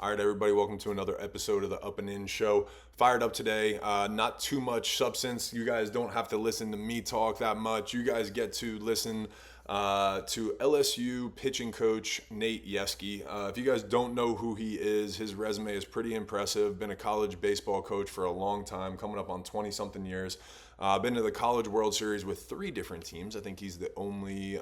All right, everybody, welcome to another episode of the Up and In Show. Fired up today. Not too much substance. You guys don't have to listen to me talk that much. You guys get to listen to LSU pitching coach Nate Yeskie. If you guys don't know who he is, his resume is pretty impressive. Been a college baseball coach for a long time, coming up on 20-something years. Been to the College World Series with 3 different teams. I think he's the only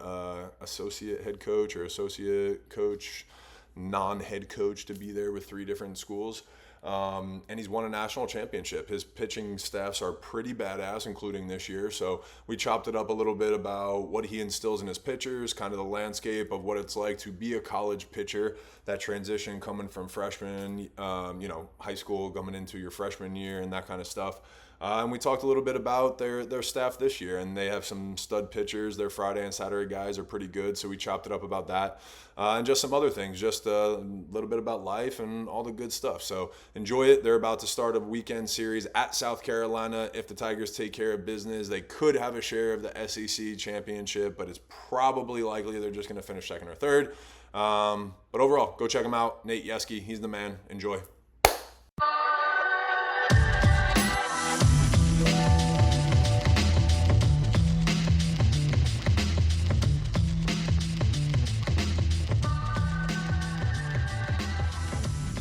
associate head coach or associate coach, non-head coach to be there with 3 different schools. And he's won a national championship. His pitching staffs are pretty badass, including this year. So we chopped it up a little bit about what he instills in his pitchers, kind of the landscape of what it's like to be a college pitcher, that transition coming from freshman, high school, coming into your freshman year and that kind of stuff. And we talked a little bit about their staff this year, and they have some stud pitchers. Their Friday and Saturday guys are pretty good, so we chopped it up about that. And just some other things, just a little bit about life and all the good stuff. So enjoy it. They're about to start a weekend series at South Carolina. If the Tigers take care of business, they could have a share of the SEC championship, but it's probably likely they're just going to finish second or third. But overall, go check him out. Nate Yeskie, he's the man. Enjoy.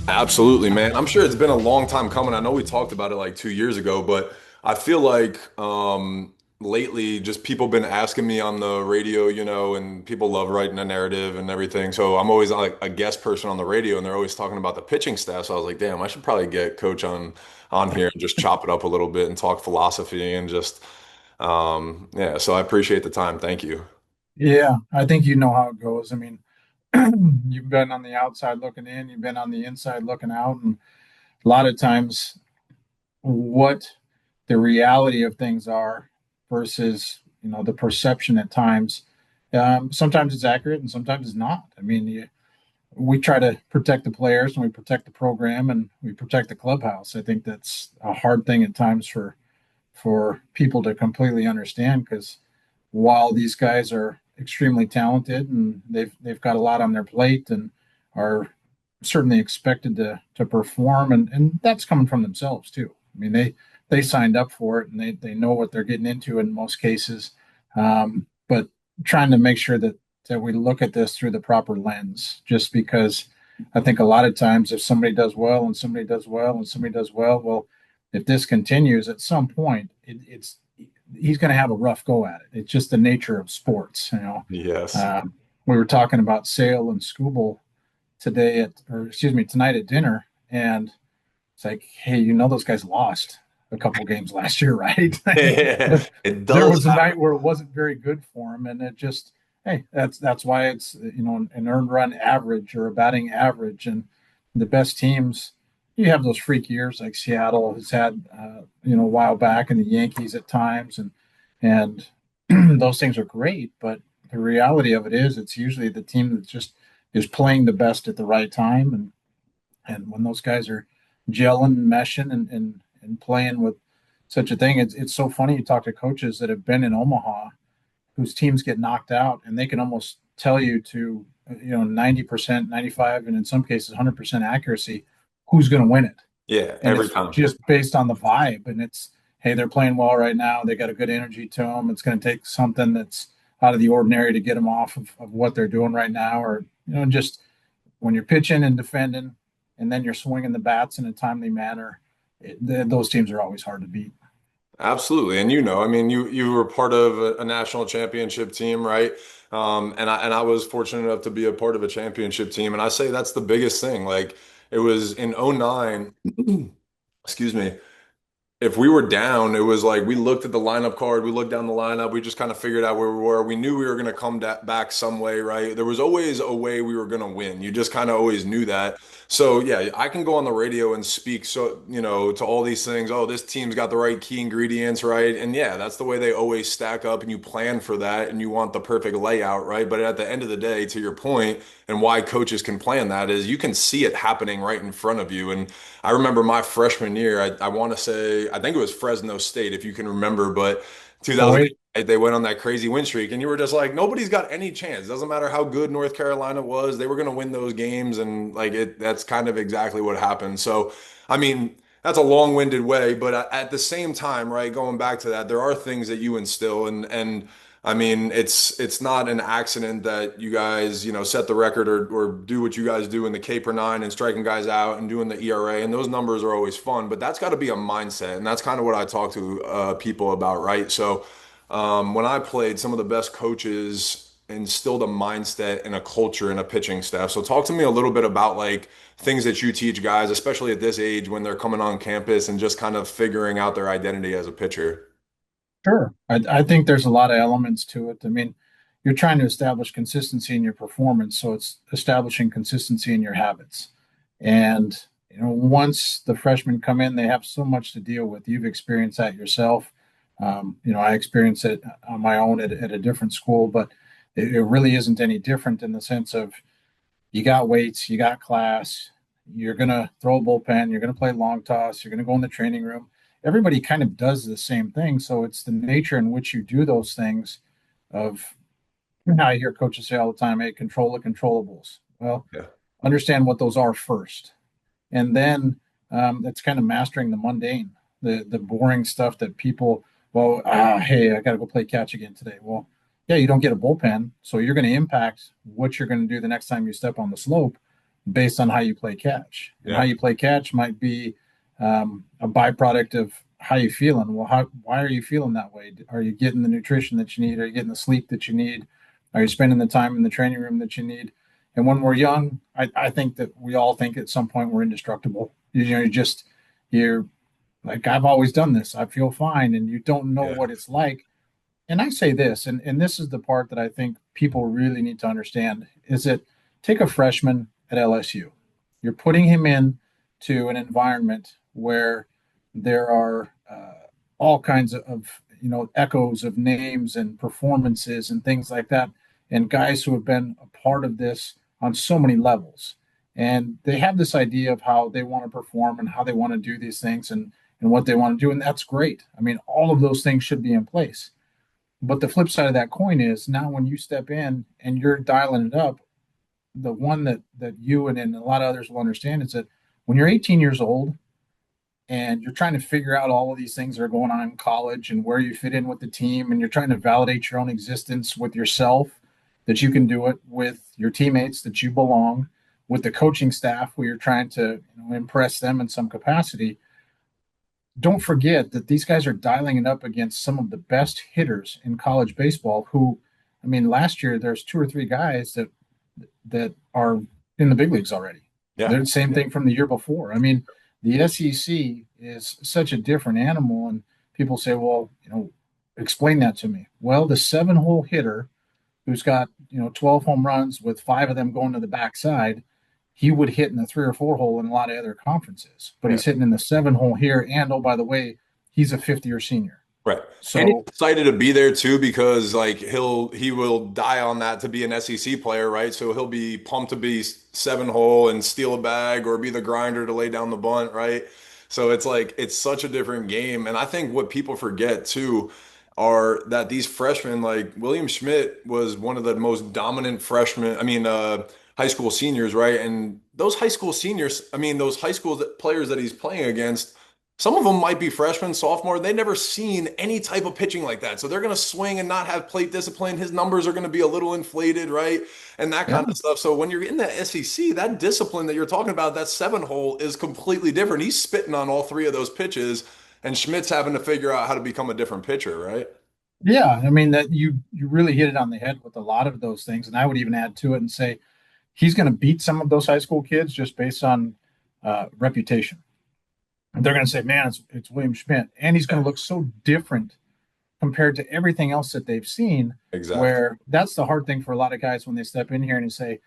Absolutely, man. I'm sure it's been a long time coming. I know we talked about it like 2 years ago, but I feel like lately just people been asking me on the radio, and people love writing a narrative and everything. So I'm always like a guest person on the radio, and they're always talking about the pitching staff. So I was like, damn, I should probably get Coach on here and just chop it up a little bit and talk philosophy and just yeah. So I appreciate the time. Thank you. Yeah, I think you know how it goes. I mean, you've been on the outside looking in, you've been on the inside looking out, and a lot of times what the reality of things are versus, the perception at times. Sometimes it's accurate and sometimes it's not. I mean, we try to protect the players and we protect the program and we protect the clubhouse. I think that's a hard thing at times for people to completely understand because while these guys are extremely talented and they've got a lot on their plate and are certainly expected to perform and that's coming from themselves too. I mean they signed up for it and they know what they're getting into in most cases. But trying to make sure that we look at this through the proper lens, just because I think a lot of times if somebody does well and somebody does well and somebody does well, if this continues at some point, it's he's going to have a rough go at it. It's just the nature of sports. Yes. We were talking about Sale and Scooble tonight at dinner, and it's like, hey, those guys lost a couple games last year, right? Yeah, it There does was a happen. night where it wasn't very good for him, and it just, hey, that's why it's an earned run average or a batting average, and the best teams. You have those freak years like Seattle has had, a while back, and the Yankees at times, and those things are great. But the reality of it is, it's usually the team that just is playing the best at the right time, and when those guys are gelling, meshing, and playing with such a thing, it's so funny. You talk to coaches that have been in Omaha, whose teams get knocked out, and they can almost tell you to 90%, 95, and in some cases 100% accuracy who's going to win it. Yeah, And every it's time. just based on the vibe. And it's, hey, they're playing well right now. They got a good energy to them. It's going to take something that's out of the ordinary to get them off of what they're doing right now. Or, just when you're pitching and defending and then you're swinging the bats in a timely manner, those teams are always hard to beat. Absolutely. And I mean, you were part of a national championship team, right? And I was fortunate enough to be a part of a championship team. And I say that's the biggest thing. Like it was in '09, excuse me. If we were down, it was like we looked at the lineup card, we looked down the lineup, we just kind of figured out where we were. We knew we were going to come back some way, right? There was always a way we were going to win. You just kind of always knew that. So, yeah, I can go on the radio and speak to all these things. Oh, this team's got the right key ingredients, right? And yeah, that's the way they always stack up and you plan for that and you want the perfect layout, right? But at the end of the day, to your point, and why coaches can plan that is you can see it happening right in front of you. And I remember my freshman year, I want to say, I think it was Fresno State, if you can remember, but Oh, 2000, wait. They went on that crazy win streak, and you were just like, nobody's got any chance. Doesn't matter how good North Carolina was, they were going to win those games, and like it, that's kind of exactly what happened. So, I mean, that's a long-winded way, but at the same time, right, going back to that, there are things that you instill, and I mean, it's not an accident that you guys, set the record or do what you guys do in the K per nine and striking guys out and doing the ERA, and those numbers are always fun, but that's got to be a mindset, and that's kind of what I talk to people about, right? So. When I played, some of the best coaches instilled a mindset and a culture in a pitching staff. So talk to me a little bit about like things that you teach guys, especially at this age when they're coming on campus and just kind of figuring out their identity as a pitcher. Sure. I think there's a lot of elements to it. I mean, you're trying to establish consistency in your performance, so it's establishing consistency in your habits. And once the freshmen come in, they have so much to deal with. You've experienced that yourself. I experienced it on my own at a different school, but it really isn't any different in the sense of you got weights, you got class, you're going to throw a bullpen, you're going to play long toss, you're going to go in the training room. Everybody kind of does the same thing. So it's the nature in which you do those things of, I hear coaches say all the time, hey, control the controllables. Well, Yeah. understand what those are first. And then it's kind of mastering the mundane, the boring stuff that people, well, hey, I got to go play catch again today. Well, yeah, you don't get a bullpen, so you're going to impact what you're going to do the next time you step on the slope based on how you play catch. And how Yeah. you play catch might be a byproduct of how you feeling. Well, why are you feeling that way? Are you getting the nutrition that you need? Are you getting the sleep that you need? Are you spending the time in the training room that you need? And when we're young, I think that we all think at some point we're indestructible. You're like, I've always done this. I feel fine. And you don't know Yeah. what it's like. And I say this, and this is the part that I think people really need to understand is that take a freshman at LSU. You're putting him in to an environment where there are all kinds of echoes of names and performances and things like that, and guys who have been a part of this on so many levels. And they have this idea of how they want to perform and how they want to do these things and what they want to do. And that's great. I mean, all of those things should be in place. But the flip side of that coin is now when you step in and you're dialing it up, the one that you and a lot of others will understand is that when you're 18 years old and you're trying to figure out all of these things that are going on in college and where you fit in with the team, and you're trying to validate your own existence with yourself, that you can do it with your teammates, that you belong, with the coaching staff where you're trying to impress them in some capacity. Don't forget that these guys are dialing it up against some of the best hitters in college baseball who, I mean, last year there's two or three guys that are in the big leagues already. Yeah. They're the same thing from the year before. I mean, the SEC is such a different animal, and people say, well, explain that to me. Well, the 7-hole hitter who's got 12 home runs with 5 of them going to the backside, he would hit in the 3 or 4 hole in a lot of other conferences, but Yeah. he's hitting in the 7 hole here. And oh, by the way, he's a 50-year senior. Right. And he's So excited to be there too because like he will die on that to be an SEC player, right? So he'll be pumped to be 7 hole and steal a bag or be the grinder to lay down the bunt, right? So it's like it's such a different game. And I think what people forget too are that these freshmen, like William Schmidt was one of the most dominant freshmen, high school seniors, right? And those high school seniors, those high school players that he's playing against, some of them might be freshmen, sophomore. They've never seen any type of pitching like that. So they're going to swing and not have plate discipline. His numbers are going to be a little inflated, right? And that yeah, kind of stuff. So when you're in the SEC, that discipline that you're talking about, that 7 hole is completely different. He's spitting on all 3 of those pitches, and Schmidt's having to figure out how to become a different pitcher, right? yeah. I mean that you really hit it on the head with a lot of those things, and I would even add to it and say he's going to beat some of those high school kids just based on reputation. They're going to say, "Man, it's William Schmidt," and he's going Yeah, to look so different compared to everything else that they've seen. exactly. Where that's the hard thing for a lot of guys when they step in here and you say,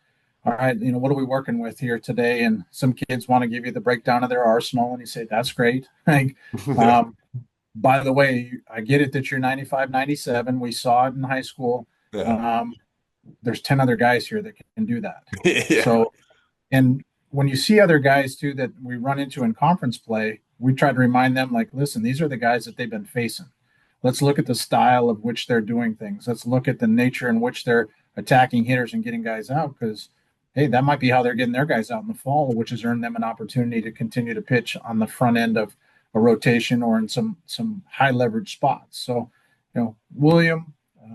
"All right, what are we working with here today?" And some kids want to give you the breakdown of their arsenal, and you say, "That's great." Like, Yeah. um, by the way, I get it that you're 95, 97. We saw it in high school. Yeah. Um, there's 10 other guys here that can do that. Yeah. So, and when you see other guys too that we run into in conference play, we try to remind them, like, listen, these are the guys that they've been facing. Let's look at the style of which they're doing things. Let's look at the nature in which they're attacking hitters and getting guys out, because hey, that might be how they're getting their guys out in the fall, which has earned them an opportunity to continue to pitch on the front end of a rotation or in some high leverage spots. So, William,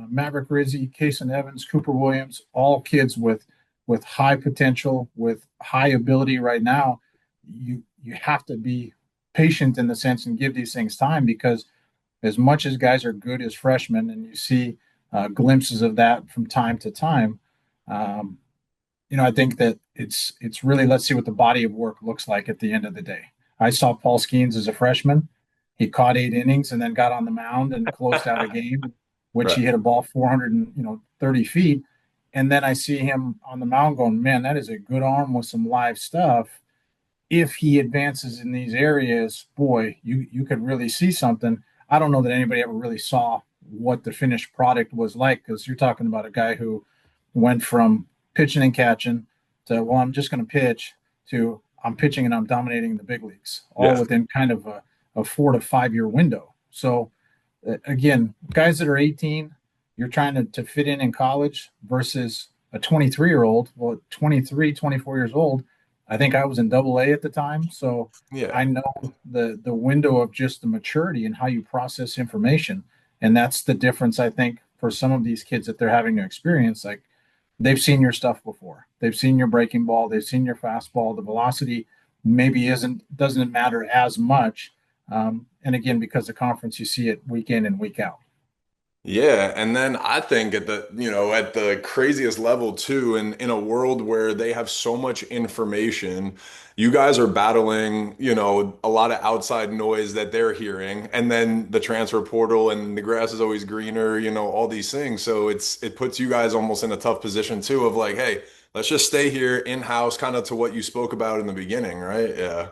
Maverick Rizzi, Kason Evans, Cooper Williams, all kids with high potential, with high ability right now. You have to be patient in the sense and give these things time, because as much as guys are good as freshmen, and you see glimpses of that from time to time, um, I think that it's really, let's see what the body of work looks like at the end of the day. I saw Paul Skenes as a freshman. He caught 8 innings and then got on the mound and closed out a game, which Right. he hit a ball 430 feet. And then I see him on the mound going, man, that is a good arm with some live stuff. If he advances in these areas, boy, you could really see something. I don't know that anybody ever really saw what the finished product was like, because you're talking about a guy who went from pitching and catching to, well, I'm just going to pitch, to I'm pitching and I'm dominating the big leagues, all Yeah. within kind of a 4 to 5 year window. So again, guys that are 18, you're trying to fit in college versus a 23-year-old. Well, 23, 24 years old. I think I was in double A at the time. So Yeah. I know the window of just the maturity and how you process information. And that's the difference, I think, for some of these kids that they're having to experience. Like, they've seen your stuff before. They've seen your breaking ball. They've seen your fastball. The velocity maybe doesn't matter as much. And again, because the conference, you see it week in and week out. Yeah, and then I think at the craziest level too, in a world where they have so much information, you guys are battling, a lot of outside noise that they're hearing, and then the transfer portal and the grass is always greener, all these things. So it puts you guys almost in a tough position too of like, hey, let's just stay here in-house, kind of to what you spoke about in the beginning, right? Yeah.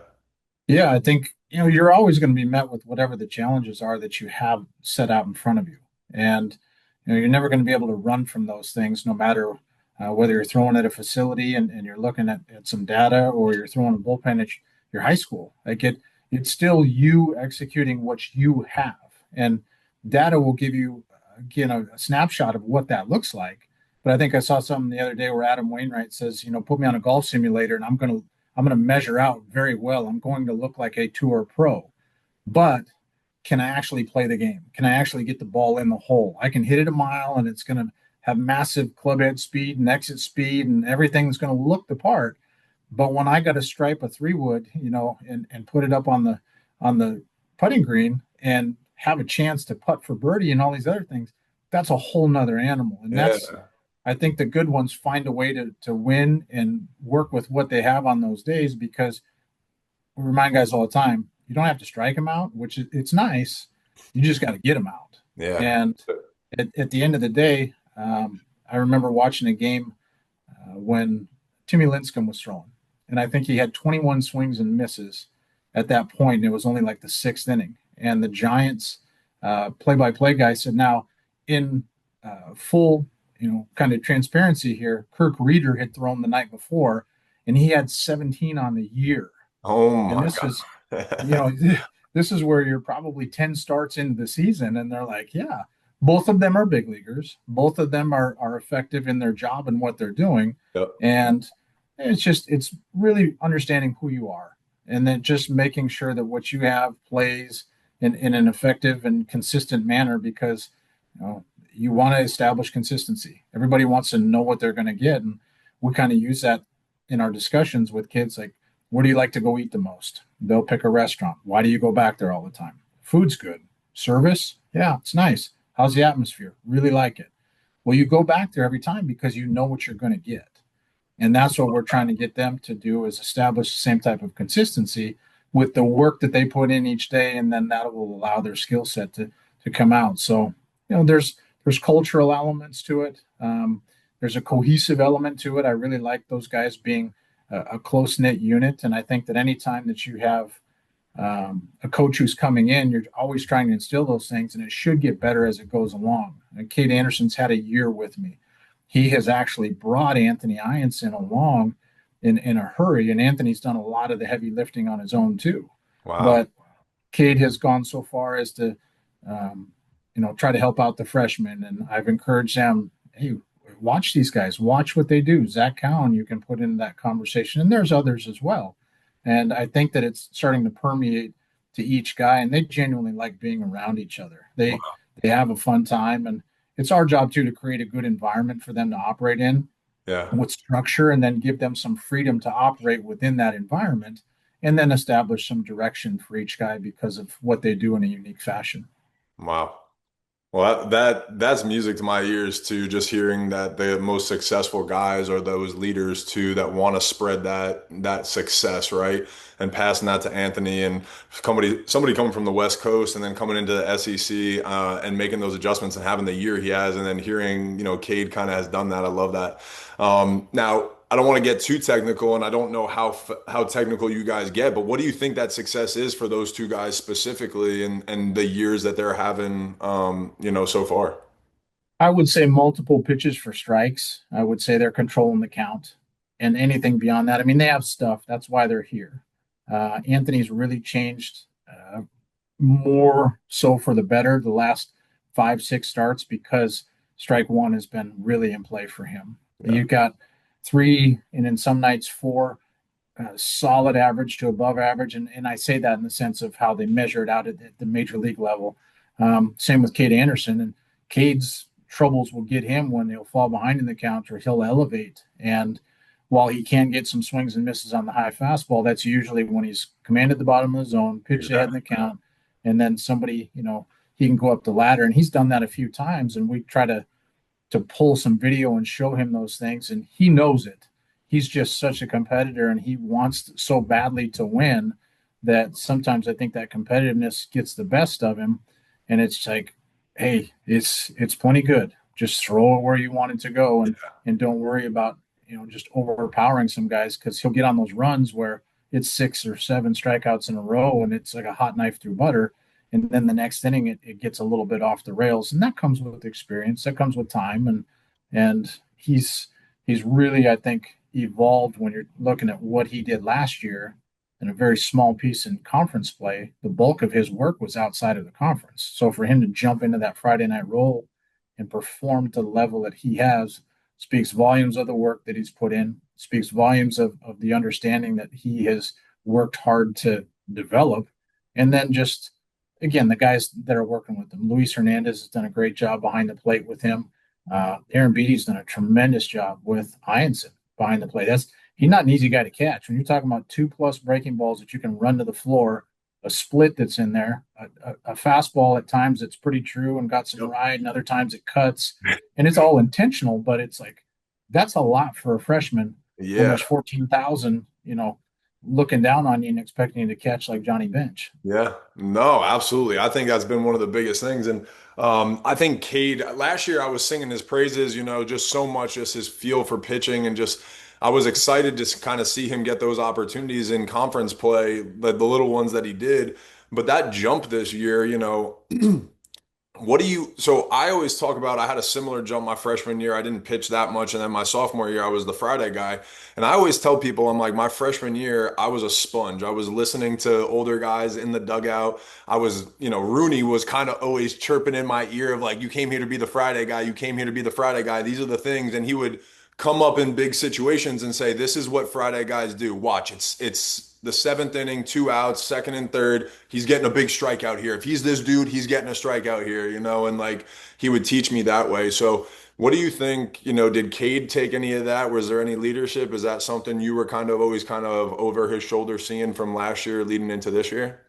Yeah, I think you're always going to be met with whatever the challenges are that you have set out in front of you, and you're never going to be able to run from those things, no matter whether you're throwing at a facility and you're looking at some data, or you're throwing a bullpen at your high school. Like, it's still you executing what you have, and data will give you again a snapshot of what that looks like. But I think I saw something the other day where Adam Wainwright says, put me on a golf simulator and I'm going to measure out very well. I'm going to look like a tour pro, but can I actually play the game? Can I actually get the ball in the hole? I can hit it a mile and it's going to have massive club head speed and exit speed and everything's going to look the part. But when I got to stripe a 3 wood, and put it up on the putting green and have a chance to putt for birdie and all these other things, that's a whole nother animal. And that's, Yeah. I think, the good ones find a way to win and work with what they have on those days, because we remind guys all the time, you don't have to strike them out, which it's nice. You just got to get them out. Yeah. And at the end of the day, I remember watching a game when Timmy Lincecum was throwing, and I think he had 21 swings and misses at that point. And it was only like the 6th inning, and the Giants play-by-play guy said, "Now, in full, kind of transparency here, Kirk Reeder had thrown the night before, and he had 17 on the year." Oh And my this was, you God. know, this is where you're probably 10 starts into the season. And they're like, yeah, both of them are big leaguers. Both of them are effective in their job and what they're doing. Yep. And it's really understanding who you are, and then just making sure that what you have plays in an effective and consistent manner, because, you want to establish consistency. Everybody wants to know what they're going to get. And we kind of use that in our discussions with kids. Like, where do you like to go eat the most? They'll pick a restaurant. Why do you go back there all the time? Food's good. Service? Yeah, it's nice. How's the atmosphere? Really like it. Well, you go back there every time because you know what you're going to get. And that's what we're trying to get them to do, is establish the same type of consistency with the work that they put in each day. And then that will allow their skill set to come out. So, there's cultural elements to it. There's a cohesive element to it. I really like those guys being a close knit unit. And I think that anytime that you have a coach who's coming in, you're always trying to instill those things, and it should get better as it goes along. And Kade Anderson's had a year with me. He has actually brought Anthony Ianson along in a hurry, and Anthony's done a lot of the heavy lifting on his own too. Wow. But Cade has gone so far as to um, try to help out the freshmen. And I've encouraged them, hey, watch these guys, watch what they do. Zach Cowan, you can put into that conversation, and there's others as well. And I think that it's starting to permeate to each guy, and they genuinely like being around each other. They have a fun time, and it's our job too to create a good environment for them to operate in Yeah. with structure, and then give them some freedom to operate within that environment, and then establish some direction for each guy because of what they do in a unique fashion. Wow. Well, that's music to my ears too. Just hearing that the most successful guys are those leaders too that want to spread that success, right? And passing that to Anthony and somebody coming from the West Coast and then coming into the SEC and making those adjustments and having the year he has, and then hearing Cade kind of has done that. I love that. Now, I don't want to get too technical, and I don't know how technical you guys get, but what do you think that success is for those two guys specifically, and the years that they're having, so far? I would say multiple pitches for strikes. I would say they're controlling the count, and anything beyond that. I mean, they have stuff. That's why they're here. Anthony's really changed, more so for the better the last 5, 6 starts, because strike one has been really in play for him. Yeah. You've got three, and in some nights four, solid average to above average. And I say that in the sense of how they measure it out at the major league level. Same with Kade Anderson. And Cade's troubles will get him when he'll fall behind in the count or he'll elevate. And while he can get some swings and misses on the high fastball, that's usually when he's commanded the bottom of the zone, pitched ahead in the count, and then somebody, he can go up the ladder. And he's done that a few times. And we try to pull some video and show him those things, and he knows it. He's just such a competitor, and he wants so badly to win that sometimes I think that competitiveness gets the best of him, and it's like, hey, it's plenty good. Just throw it where you want it to go, and don't worry about just overpowering some guys, because he'll get on those runs where it's 6 or 7 strikeouts in a row, and it's like a hot knife through butter. And then the next inning, it gets a little bit off the rails, and that comes with experience. That comes with time, and he's really, I think, evolved when you're looking at what he did last year in a very small piece in conference play. The bulk of his work was outside of the conference. So for him to jump into that Friday night role and perform to the level that he has speaks volumes of the work that he's put in, speaks volumes of the understanding that he has worked hard to develop, and then just again, the guys that are working with him. Luis Hernandez has done a great job behind the plate with him. Aaron Beatty's done a tremendous job with Heinsohn behind the plate. He's not an easy guy to catch. When you're talking about 2+ breaking balls that you can run to the floor, a split that's in there, a fastball at times that's pretty true and got some ride, and other times it cuts, and it's all intentional. But it's like, that's a lot for a freshman. Yeah. When there's 14,000, looking down on you and expecting you to catch like Johnny Bench. Yeah, no, absolutely. I think that's been one of the biggest things. And I think Cade, last year I was singing his praises, just so much, just his feel for pitching, and just I was excited to kind of see him get those opportunities in conference play, the little ones that he did. But that jump this year, so I always talk about, I had a similar jump my freshman year. I didn't pitch that much. And then my sophomore year, I was the Friday guy. And I always tell people, I'm like, my freshman year, I was a sponge. I was listening to older guys in the dugout. I was, Rooney was kind of always chirping in my ear of like, you came here to be the Friday guy. You came here to be the Friday guy. These are the things. And he would come up in big situations and say, this is what Friday guys do. Watch, it's the 7th inning, 2 outs, 2nd and 3rd. He's getting a big strikeout here. If he's this dude, he's getting a strikeout here, and like he would teach me that way. So what do you think, did Cade take any of that? Was there any leadership? Is that something you were always over his shoulder seeing from last year leading into this year?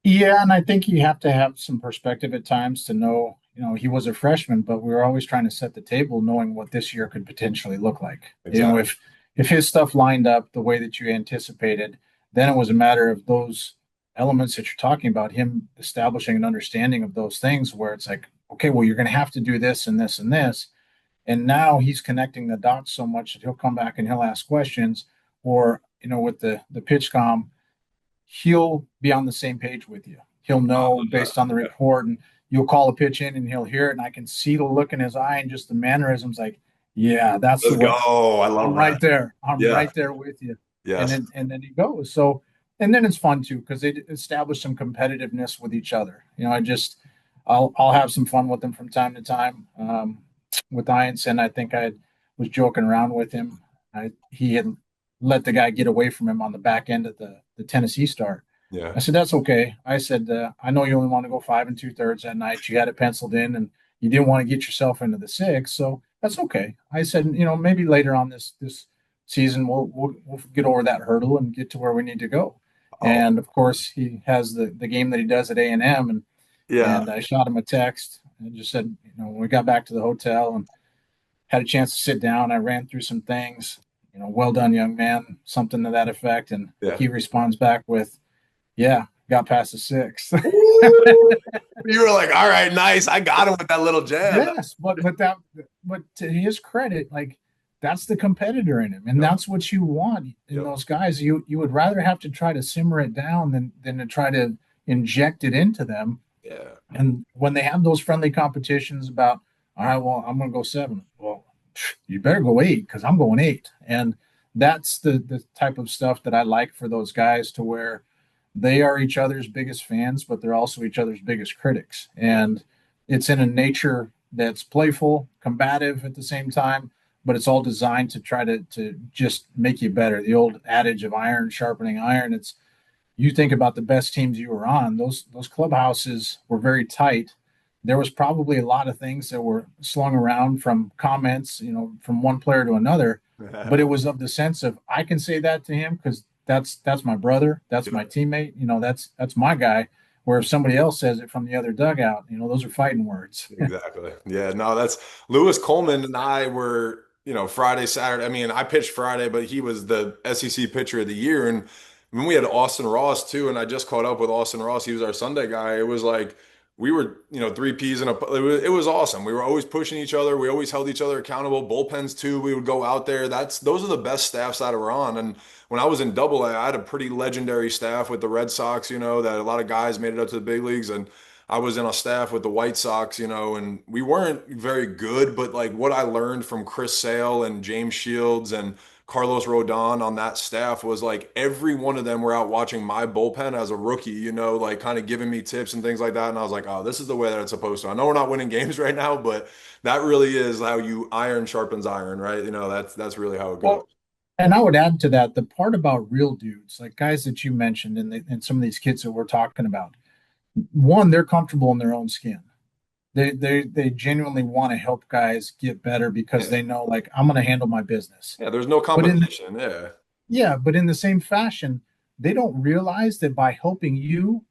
Yeah, and I think you have to have some perspective at times to know, he was a freshman, but we were always trying to set the table knowing what this year could potentially look like. Exactly. If his stuff lined up the way that you anticipated, then it was a matter of those elements that you're talking about, him establishing an understanding of those things where it's like, okay, well, you're going to have to do this and this and this. And now he's connecting the dots so much that he'll come back and he'll ask questions, or, with the pitch comm, he'll be on the same page with you. He'll know based on the report, and you'll call a pitch in and he'll hear it. And I can see the look in his eye and just the mannerisms like, yeah, that's Let's the way. go. I love I'm that. right there. I'm Yeah. right there with you. Yes. And then he goes. So, and then it's fun too, because they establish some competitiveness with each other. I'll have some fun with him from time to time. With Ianson, I think I was joking around with him. He had let the guy get away from him on the back end of the Tennessee start. Yeah. I said, that's okay. I said, I know you only want to go 5 2/3 that night. You had it penciled in and you didn't want to get yourself into the six. So that's okay. I said, maybe later on this season, we'll get over that hurdle and get to where we need to go. Oh, And of course, he has the game that he does at A&M. yeah. And I shot him a text and just said, when we got back to the hotel and had a chance to sit down, I ran through some things, well done, young man, something to that effect. And Yeah. he responds back with, yeah, got past the six. Ooh, you were like, all right, nice. I got him with that little jab. Yes, but to his credit, like that's the competitor in him, and Yep. that's what you want in Yep. those guys. You would rather have to try to simmer it down than to try to inject it into them. Yeah. And when they have those friendly competitions about, all right, well, I'm going to go 7. Well, you better go 8 because I'm going 8. And that's the type of stuff that I like for those guys to where they are each other's biggest fans, but they're also each other's biggest critics. And it's in a nature that's playful, combative at the same time, but it's all designed to try to just make you better. The old adage of iron sharpening iron. It's you think about the best teams you were on, those clubhouses were very tight. There was probably a lot of things that were slung around from comments, from one player to another, but it was of the sense of I can say that to him because that's my brother, that's my teammate, that's my guy. Where if somebody else says it from the other dugout, those are fighting words. Exactly. Yeah, no, that's Lewis Coleman and I were, Friday, Saturday. I mean, I pitched Friday, but he was the SEC pitcher of the year. And when we had Austin Ross too, and I just caught up with Austin Ross, he was our Sunday guy. It was like we were, three peas in a, it was awesome. We were always pushing each other. We always held each other accountable. Bullpens too. We would go out there. Those are the best staffs that we're on. And when I was in Double A, I had a pretty legendary staff with the Red Sox, that a lot of guys made it up to the big leagues. And I was in a staff with the White Sox, and we weren't very good, but like what I learned from Chris Sale and James Shields and Carlos Rodon on that staff was like every one of them were out watching my bullpen as a rookie, like kind of giving me tips and things like that. And I was like, oh, this is the way that it's supposed to. I know we're not winning games right now, but that really is how you iron sharpens iron, right? That's really how it goes. Well, and I would add to that the part about real dudes, like guys that you mentioned, and some of these kids that we're talking about. One, they're comfortable in their own skin. They genuinely want to help guys get better because Yeah. they know, like, I'm going to handle my business. Yeah, there's no But in competition. Yeah. Yeah, but in the same fashion, they don't realize that by helping you,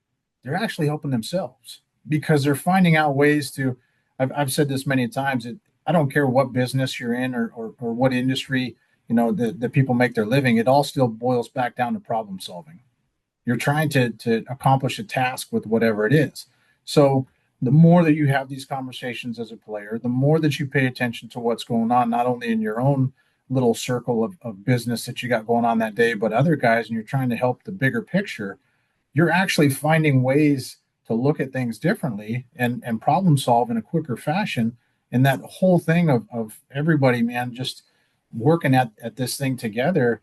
they're actually helping themselves because they're finding out ways to. I've said this many times. I don't care what business you're in or what industry the people make their living. It all still boils back down to problem solving. You're trying to accomplish a task with whatever it is. So the more that you have these conversations as a player, the more that you pay attention to what's going on, not only in your own little circle of business that you got going on that day, but other guys, and you're trying to help the bigger picture, you're actually finding ways to look at things differently and problem solve in a quicker fashion. And that whole thing of everybody, man, just working at this thing together,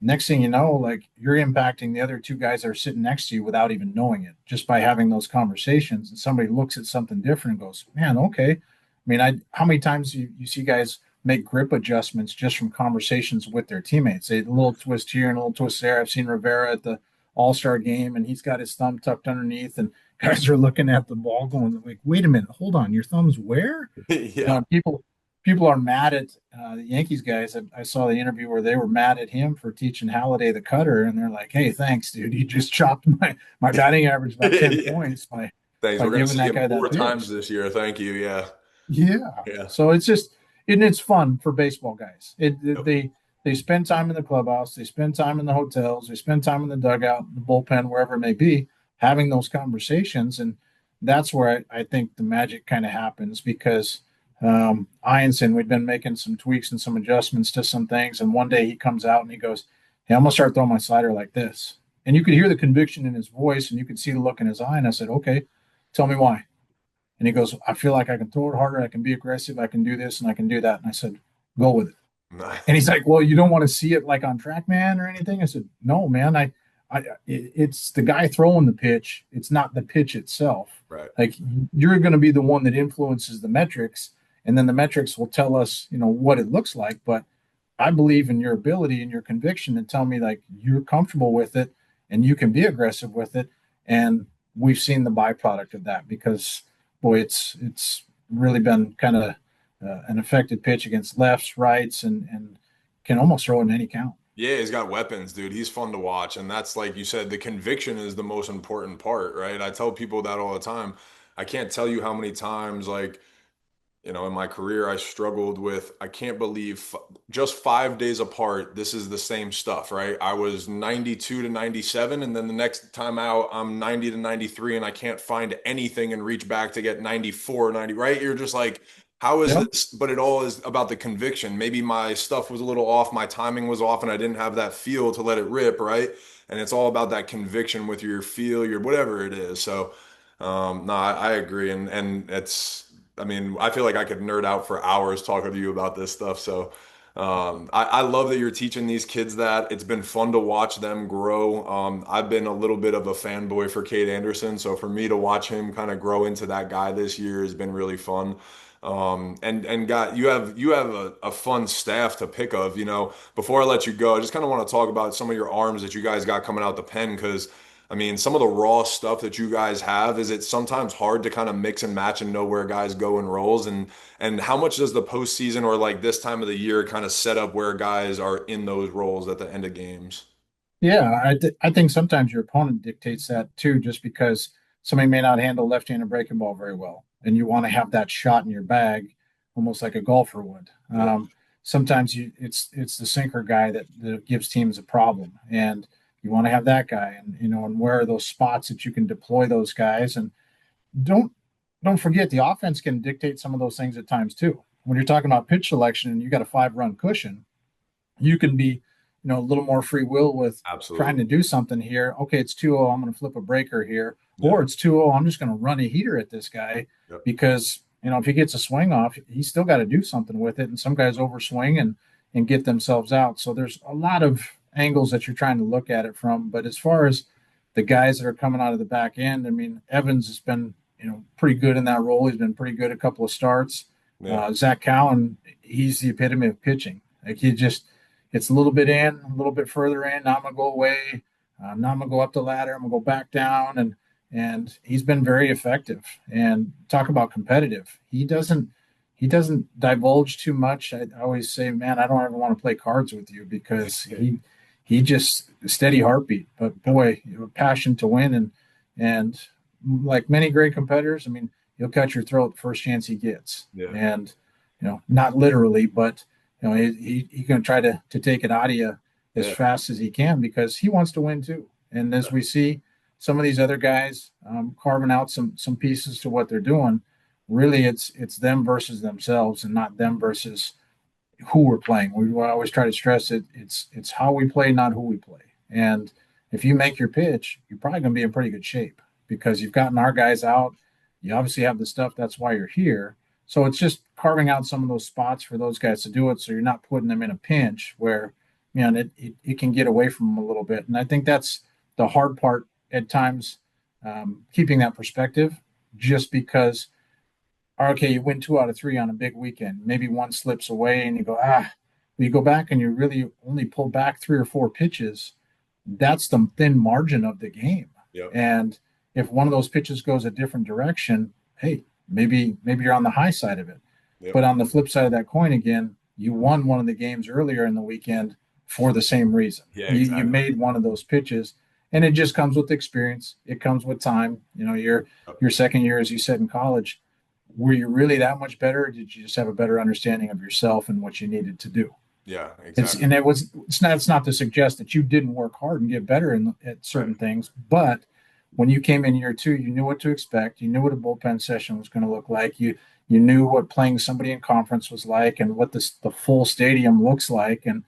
next thing you know, like you're impacting the other two guys that are sitting next to you without even knowing it, just by having those conversations. And somebody looks at something different and goes, man, okay. I mean, how many times you see guys make grip adjustments just from conversations with their teammates? A little twist here and a little twist there. I've seen Rivera at the All-Star game and he's got his thumb tucked underneath and guys are looking at the ball going like, wait a minute, hold on, your thumb's where? Yeah. People are mad at the Yankees guys. I saw the interview where they were mad at him for teaching Halladay the cutter, and they're like, "Hey, thanks, dude. You just chopped my batting average by 10 Yeah. points by Thanks. by We're gonna giving see that him guy that four times pitch." this year. Thank you. Yeah. Yeah. Yeah. So it's just and it's fun for baseball guys. Yep. They spend time in the clubhouse, they spend time in the hotels, they spend time in the dugout, the bullpen, wherever it may be, having those conversations, and that's where I think the magic kind of happens because Ianson, we'd been making some tweaks and some adjustments to some things. And one day he comes out and he goes, hey, I'm going to start throwing my slider like this. And you could hear the conviction in his voice and you could see the look in his eye. And I said, okay, tell me why. And he goes, I feel like I can throw it harder. I can be aggressive. I can do this and I can do that. And I said, go with it. Nice. And he's like, well, you don't want to see it like on TrackMan or anything? I said, no, man, I it's the guy throwing the pitch. It's not the pitch itself. Right. Like you're going to be the one that influences the metrics, and then the metrics will tell us, what it looks like. But I believe in your ability and your conviction to tell me like you're comfortable with it and you can be aggressive with it. And we've seen the byproduct of that because, boy, it's really been kind of an effective pitch against lefts, rights, and can almost throw in any count. Yeah, he's got weapons, dude. He's fun to watch. And that's like you said, the conviction is the most important part, right? I tell people that all the time. I can't tell you how many times, like, in my career, I struggled with, I can't believe just 5 days apart, this is the same stuff, right? I was 92 to 97, and then the next time out, I'm 90 to 93, and I can't find anything and reach back to get 94, 90, right? You're just like, how is Yep. this? But it all is about the conviction. Maybe my stuff was a little off, my timing was off, and I didn't have that feel to let it rip, right? And it's all about that conviction with your feel, your whatever it is. So, no, I agree, and I mean, I feel like I could nerd out for hours talking to you about this stuff. So, I love that you're teaching these kids that. It's been fun to watch them grow. I've been a little bit of a fanboy for Kade Anderson, so for me to watch him kind of grow into that guy this year has been really fun. And God, you have a fun staff to pick of. Before I let you go, I just kind of want to talk about some of your arms that you guys got coming out the pen because. I mean, some of the raw stuff that you guys have, is it sometimes hard to kind of mix and match and know where guys go in roles? And how much does the postseason or like this time of the year kind of set up where guys are in those roles at the end of games? Yeah, I think sometimes your opponent dictates that too, just because somebody may not handle left-handed breaking ball very well, and you want to have that shot in your bag, almost like a golfer would. Yeah. Sometimes it's the sinker guy that gives teams a problem, and you want to have that guy, and where are those spots that you can deploy those guys, and don't don't forget the offense can dictate some of those things at times too. When you're talking about pitch selection and you got a 5-run cushion, you can be, a little more free will with trying Absolutely. to do something here. Okay, it's 2-0, I'm going to flip a breaker here. Yeah. Or it's 2-0, I'm just going to run a heater at this guy Yep. because, if he gets a swing off, he's still got to do something with it. And some guys overswing and get themselves out. So there's a lot of angles that you're trying to look at it from. But as far as the guys that are coming out of the back end, I mean, Evans has been, pretty good in that role. He's been pretty good a couple of starts. Yeah. Zach Cowan, he's the epitome of pitching. Like he just, it's a little bit in, a little bit further in. Now I'm gonna go away. Now I'm gonna go up the ladder. I'm gonna go back down, and he's been very effective. And talk about competitive. He doesn't divulge too much. I always say, man, I don't ever want to play cards with you because he just steady heartbeat. But boy, passion to win and like many great competitors, I mean, he'll cut your throat the first chance he gets, Yeah. and not literally, but he's going to try to take it out of you as Yeah. fast as he can because he wants to win too. And as we see some of these other guys carving out some pieces to what they're doing, really it's them versus themselves and not them versus who we're playing. We always try to stress it. It's how we play, not who we play. And if you make your pitch, you're probably going to be in pretty good shape because you've gotten our guys out. You obviously have the stuff. That's why you're here. So it's just carving out some of those spots for those guys to do it. So you're not putting them in a pinch where, it can get away from them a little bit. And I think that's the hard part at times, keeping that perspective just because, okay, you win 2 out of 3 on a big weekend. Maybe one slips away and you go, but you go back and you really only pull back 3 or 4 pitches. That's the thin margin of the game. Yep. And if one of those pitches goes a different direction, hey, maybe you're on the high side of it. Yep. But on the flip side of that coin again, you won one of the games earlier in the weekend for the same reason. Yeah, You exactly. made one of those pitches, and it just comes with experience. It comes with time. Your second year, as you said in college, were you really that much better? Or did you just have a better understanding of yourself and what you needed to do? Yeah, It's exactly. and it's not to suggest that you didn't work hard and get better at certain Right. things, but when you came in year 2, you knew what to expect. You knew what a bullpen session was going to look like. You knew what playing somebody in conference was like and what the full stadium looks like, and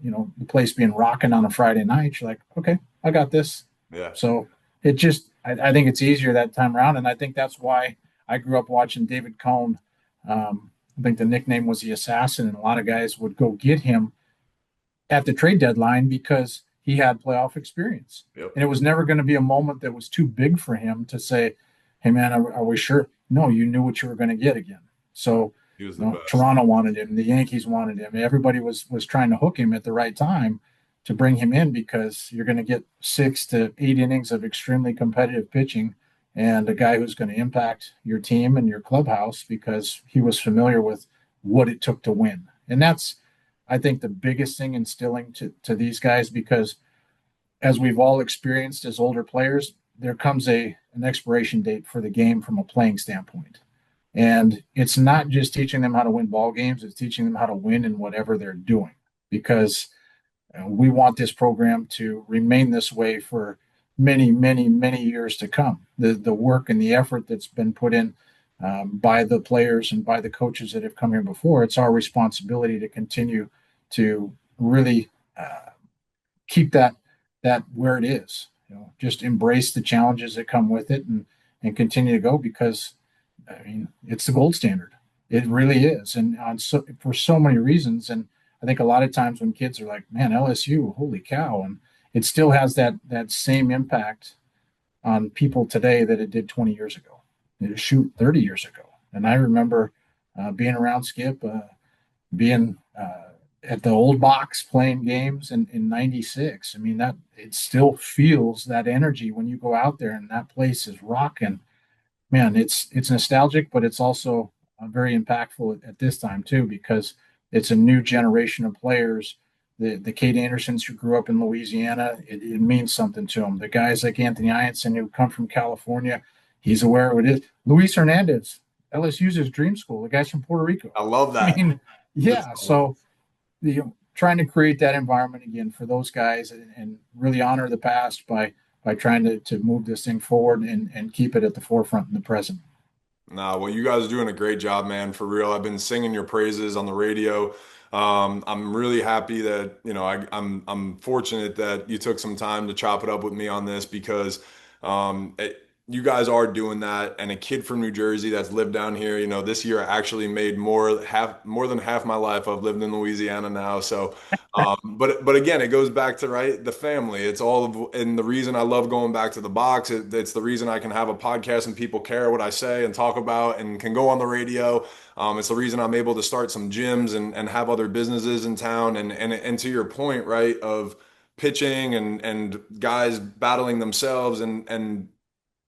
the place being rocking on a Friday night. You're like, okay, I got this. Yeah. So it just I think it's easier that time around, and I think that's why I grew up watching David Cone. I think the nickname was the assassin, and a lot of guys would go get him at the trade deadline because he had playoff experience. Yep. And it was never going to be a moment that was too big for him to say, hey, man, are we sure? No, you knew what you were going to get again. So, He was the best. Toronto wanted him. The Yankees wanted him. Everybody was trying to hook him at the right time to bring him in because you're going to get 6 to 8 innings of extremely competitive pitching and a guy who's going to impact your team and your clubhouse because he was familiar with what it took to win. And that's, I think, the biggest thing instilling to these guys because as we've all experienced as older players, there comes an expiration date for the game from a playing standpoint. And it's not just teaching them how to win ball games, it's teaching them how to win in whatever they're doing because we want this program to remain this way for many, many, many years to come. The work and the effort that's been put in by the players and by the coaches that have come here before, it's our responsibility to continue to really keep that where it is. Just embrace the challenges that come with it and continue to go because, I mean, it's the gold standard. It really is, and for so many reasons. And I think a lot of times when kids are like, "Man, LSU, holy cow," and it still has that same impact on people today that it did 20 years ago. Shoot, 30 years ago. And I remember being around Skip, being at the old box playing games in '96. I mean, that it still feels that energy when you go out there and that place is rocking. Man, it's nostalgic, but it's also very impactful at this time too because it's a new generation of players. The Kade Andersons who grew up in Louisiana, it means something to them. The guys like Anthony Ranaudo who come from California, he's aware of what it is. Luis Hernandez, LSU's his dream school. The guy's from Puerto Rico. I love that. I mean, yeah. So, trying to create that environment again for those guys and really honor the past by trying to move this thing forward and keep it at the forefront in the present. Nah, well, you guys are doing a great job, man, for real. I've been singing your praises on the radio. I'm really happy that, I'm fortunate that you took some time to chop it up with me on this because you guys are doing that. And a kid from New Jersey that's lived down here, this year I actually made more than half my life. I've lived in Louisiana now. So, but again, it goes back to, right, the family. It's and the reason I love going back to the box, it's the reason I can have a podcast and people care what I say and talk about and can go on the radio. It's the reason I'm able to start some gyms and have other businesses in town. And to your point, right, of pitching and guys battling themselves and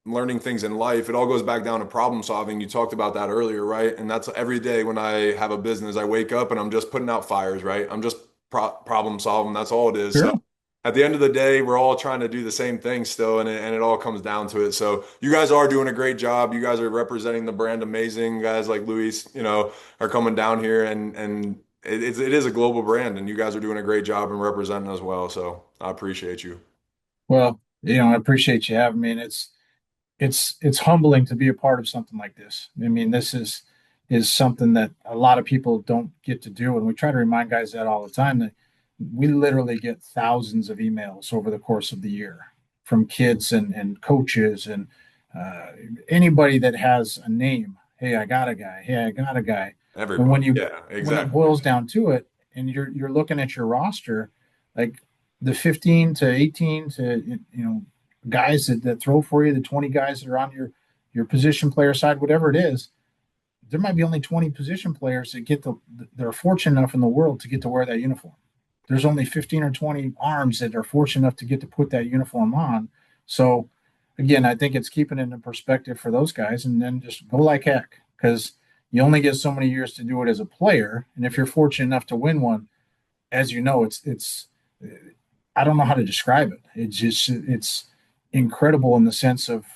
learning things in life, it all goes back down to problem solving. You talked about that earlier, right? And that's every day when I have a business, I wake up and I'm just putting out fires, right? I'm just problem solving. That's all it is. Sure. So at the end of the day, we're all trying to do the same thing still, and it all comes down to it. So you guys are doing a great job. You guys are representing the brand amazing. Guys like Luis, are coming down here, and it is a global brand, and you guys are doing a great job in representing as well. So I appreciate you. Well, I appreciate you having me, and it's humbling to be a part of something like this. I mean, this is something that a lot of people don't get to do, and we try to remind guys that all the time that we literally get thousands of emails over the course of the year from kids and coaches and anybody that has a name. Hey, I got a guy. Hey, I got a guy. Everybody. And when exactly. when it boils down to it, and you're looking at your roster, like the 15 to 18 to guys that throw for you, the 20 guys that are on your position player side, whatever it is, there might be only 20 position players that they're fortunate enough in the world to get to wear that uniform. There's only 15 or 20 arms that are fortunate enough to get to put that uniform on. So again, I think it's keeping it in perspective for those guys and then just go like heck because you only get so many years to do it as a player. And if you're fortunate enough to win one, as you know, it's I don't know how to describe it. It's incredible in the sense of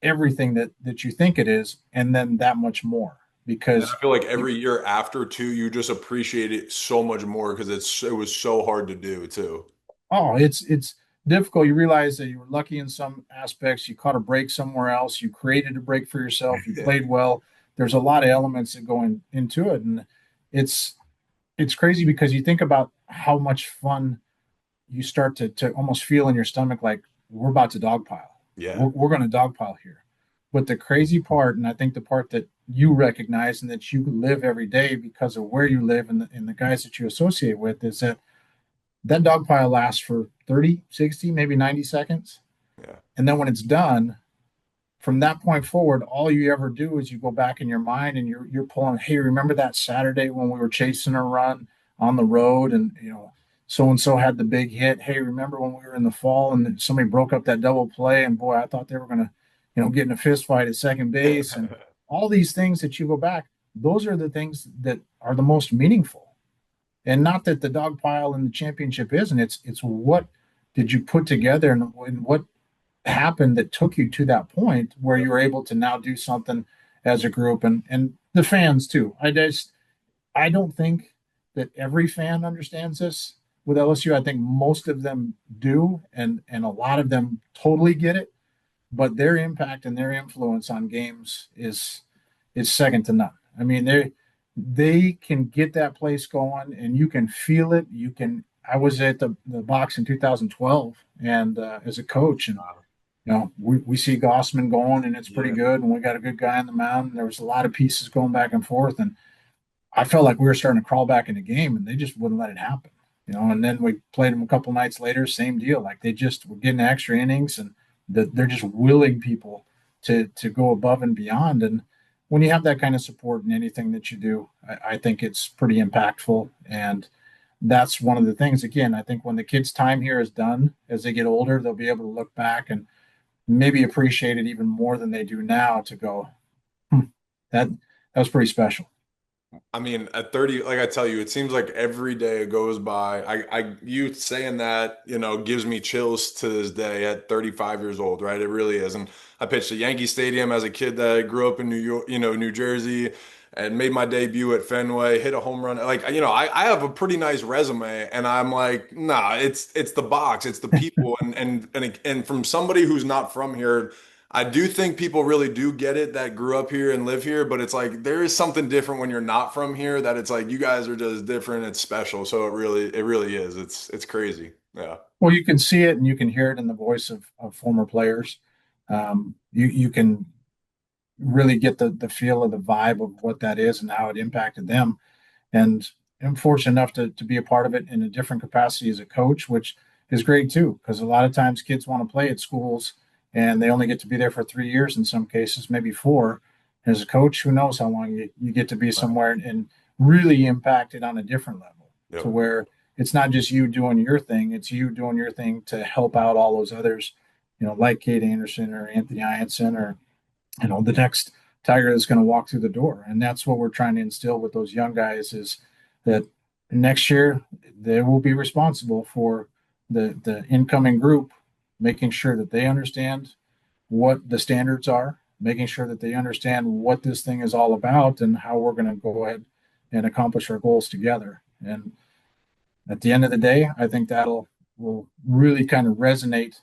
everything that you think it is, and then that much more. Because I feel like every year after too, you just appreciate it so much more because it was so hard to do too. Oh, it's difficult. You realize that you were lucky in some aspects. You caught a break somewhere else. You created a break for yourself. You played well. There's a lot of elements that go into it, and it's crazy because you think about how much fun you start to almost feel in your stomach like we're about to dogpile. Yeah, we're going to dogpile here. But the crazy part, and I think the part that you recognize and that you live every day because of where you live and the guys that you associate with, is that dogpile lasts for 30, 60, maybe 90 seconds. Yeah. And then when it's done, from that point forward, all you ever do is you go back in your mind and you're pulling, hey, remember that Saturday when we were chasing a run on the road and so and so had the big hit. Hey, remember when we were in the fall and somebody broke up that double play and boy, I thought they were gonna, get in a fist fight at second base and all these things that you go back, those are the things that are the most meaningful. And not that the dog pile in the championship isn't, it's what did you put together and what happened that took you to that point where you were able to now do something as a group and the fans too. I don't think that every fan understands this with LSU. I think most of them do, and a lot of them totally get it. But their impact and their influence on games is second to none. I mean, they can get that place going, and you can feel it. You can. I was at the box in 2012, and as a coach, and we see Gossman going, and it's pretty good, and we got a good guy on the mound. And there was a lot of pieces going back and forth, and I felt like we were starting to crawl back in the game, and they just wouldn't let it happen. And then we played them a couple nights later, same deal. Like they just were getting extra innings, and they're just willing people to go above and beyond. And when you have that kind of support in anything that you do, I think it's pretty impactful. And that's one of the things. Again, I think when the kids' time here is done, as they get older, they'll be able to look back and maybe appreciate it even more than they do now. To go, that was pretty special. I mean, at 30, like I tell you, it seems like every day it goes by. You saying that, gives me chills to this day at 35 years old, right? It really is. And I pitched at Yankee Stadium as a kid that grew up in New York, New Jersey, and made my debut at Fenway, hit a home run. Like, I have a pretty nice resume, and I'm like, nah, it's the box, it's the people, and from somebody who's not from here. I do think people really do get it that grew up here and live here, but it's like there is something different when you're not from here that it's like you guys are just different. It's special. So it really is. It's crazy. Yeah. Well, you can see it and you can hear it in the voice of former players. You can really get the feel of the vibe of what that is and how it impacted them. And I'm fortunate enough to be a part of it in a different capacity as a coach, which is great too, because a lot of times kids want to play at schools and they only get to be there for 3 years in some cases, maybe four. And as a coach, who knows how long you get to be somewhere and really impact it on a different level to where it's not just you doing your thing, it's you doing your thing to help out all those others, like Kade Anderson or Anthony Ianson or the next Tiger that's going to walk through the door. And that's what we're trying to instill with those young guys is that next year they will be responsible for the incoming group, making sure that they understand what the standards are, making sure that they understand what this thing is all about and how we're going to go ahead and accomplish our goals together. And at the end of the day, I think will really kind of resonate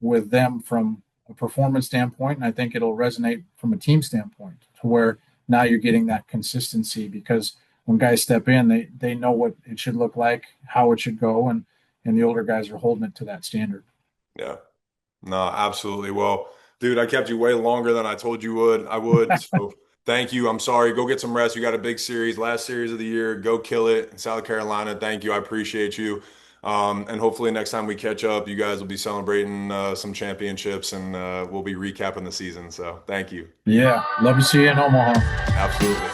with them from a performance standpoint, and I think it'll resonate from a team standpoint to where now you're getting that consistency because when guys step in, they know what it should look like, how it should go, and the older guys are holding it to that standard. Yeah. No, absolutely. Well, dude, I kept you way longer than I told you I would. So thank you. I'm sorry. Go get some rest. You got a big series, last series of the year. Go kill it in South Carolina. Thank you. I appreciate you. And hopefully next time we catch up, you guys will be celebrating some championships and we'll be recapping the season. So thank you. Yeah. Love to see you in Omaha. Absolutely.